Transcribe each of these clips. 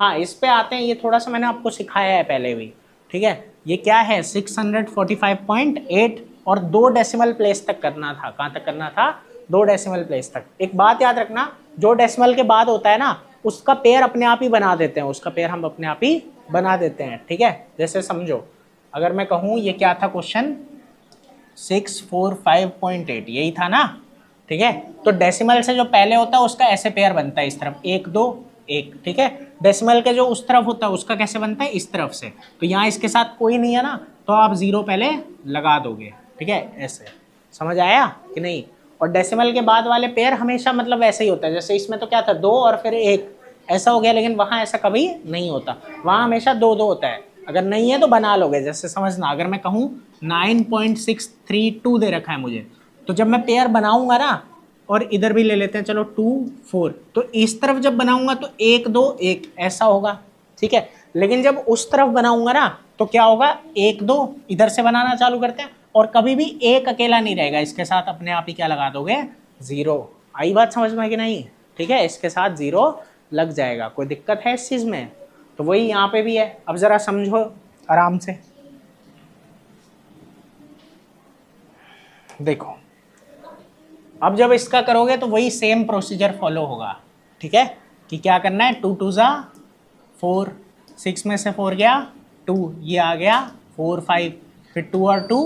हाँ इस पे आते हैं, ये थोड़ा सा मैंने आपको सिखाया है पहले भी, ठीक है। ये क्या है 645.8 और 2 डेसिमल प्लेस तक करना था। कहाँ तक करना था? 2 डेसिमल प्लेस तक। एक बात याद रखना, जो डेसिमल के बाद होता है ना उसका पेयर अपने आप ही बना देते हैं, उसका पेयर हम अपने आप ही बना देते हैं, ठीक है। जैसे समझो, अगर मैं कहूँ ये क्या था क्वेश्चन 645.8 यही था ना, ठीक है। तो डेसिमल से जो पहले होता है उसका ऐसे पेयर बनता है इस तरफ 1 2 1, ठीक है। डेसिमल के जो उस तरफ होता है उसका कैसे बनता है? इस तरफ से। तो यहाँ इसके साथ कोई नहीं है ना, तो आप 0 पहले लगा दोगे, ठीक है। ऐसे समझ आया कि नहीं? और डेसिमल के बाद वाले पेयर हमेशा मतलब ऐसे ही होता है, जैसे इसमें तो क्या था 2 और फिर 1 ऐसा हो गया, लेकिन वहाँ ऐसा कभी नहीं होता, वहाँ हमेशा 2 2 होता है। अगर नहीं है तो बना लोगे, जैसे समझना, अगर मैं कहूँ 9.632 दे रखा है मुझे, तो जब मैं पेयर बनाऊंगा ना, और इधर भी ले लेते हैं चलो 2 4, तो इस तरफ जब बनाऊंगा तो 1 2 1 ऐसा होगा, ठीक है। लेकिन जब उस तरफ बनाऊंगा ना तो क्या होगा 1 2, इधर से बनाना चालू करते हैं, और कभी भी एक अकेला नहीं रहेगा, इसके साथ अपने आप ही क्या लगा दोगे 0। आई बात समझ में कि नहीं? ठीक है, इसके साथ 0 लग जाएगा। कोई दिक्कत है इस चीज़ में? तो वही यहाँ पे भी है। अब ज़रा समझो आराम से, देखो अब जब इसका करोगे तो वही सेम प्रोसीजर फॉलो होगा, ठीक है। कि क्या करना है 2 2 जा 4, 6 में से 4 गया 2, ये आ गया 4 5, फिर 2 और 2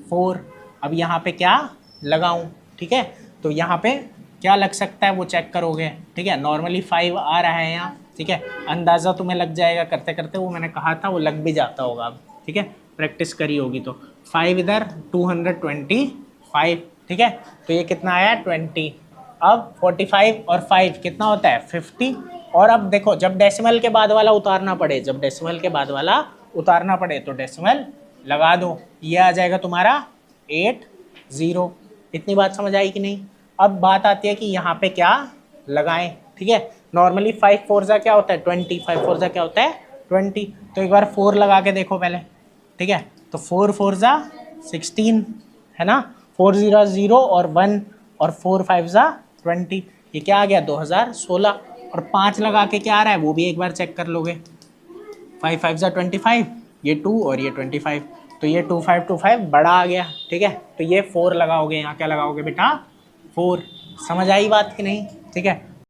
4। अब यहाँ पे क्या लगाऊं, ठीक है। तो यहाँ पे क्या लग सकता है वो चेक करोगे, ठीक है। नॉर्मली 5 आ रहा है यहाँ, ठीक है। अंदाज़ा तुम्हें लग जाएगा करते करते, वो मैंने कहा था वो लग भी जाता होगा अब, ठीक है, प्रैक्टिस करी होगी तो। 5 इधर 225, ठीक है। तो ये कितना आया 20। अब 45 और 5 कितना होता है 50। और अब देखो जब डेसिमल के बाद वाला उतारना पड़े, जब डेसिमल के बाद वाला उतारना पड़े तो डेसिमल लगा दो, ये आ जाएगा तुम्हारा 80। इतनी बात समझ आई कि नहीं? अब बात आती है कि यहाँ पे क्या लगाएं, ठीक है। नॉर्मली 5 4 जा क्या होता है 20, 5 4 जा क्या होता है 20। तो एक बार 4 लगा के देखो पहले, ठीक है। तो 4 4 जा 16 है ना, 4 0 0 और 1 और 4 5 जा 20, ये क्या आ गया 2016। और 5 लगा के क्या आ रहा है वो भी एक बार चेक कर लोगे, 5 5 जा 25, ये 2 और ये 25, तो ये 2 5 2 5 बड़ा आ गया, ठीक है। तो ये 4 लगाओगे, यहाँ क्या लगाओगे बेटा 4। समझ आई बात कि नहीं? ठीक है।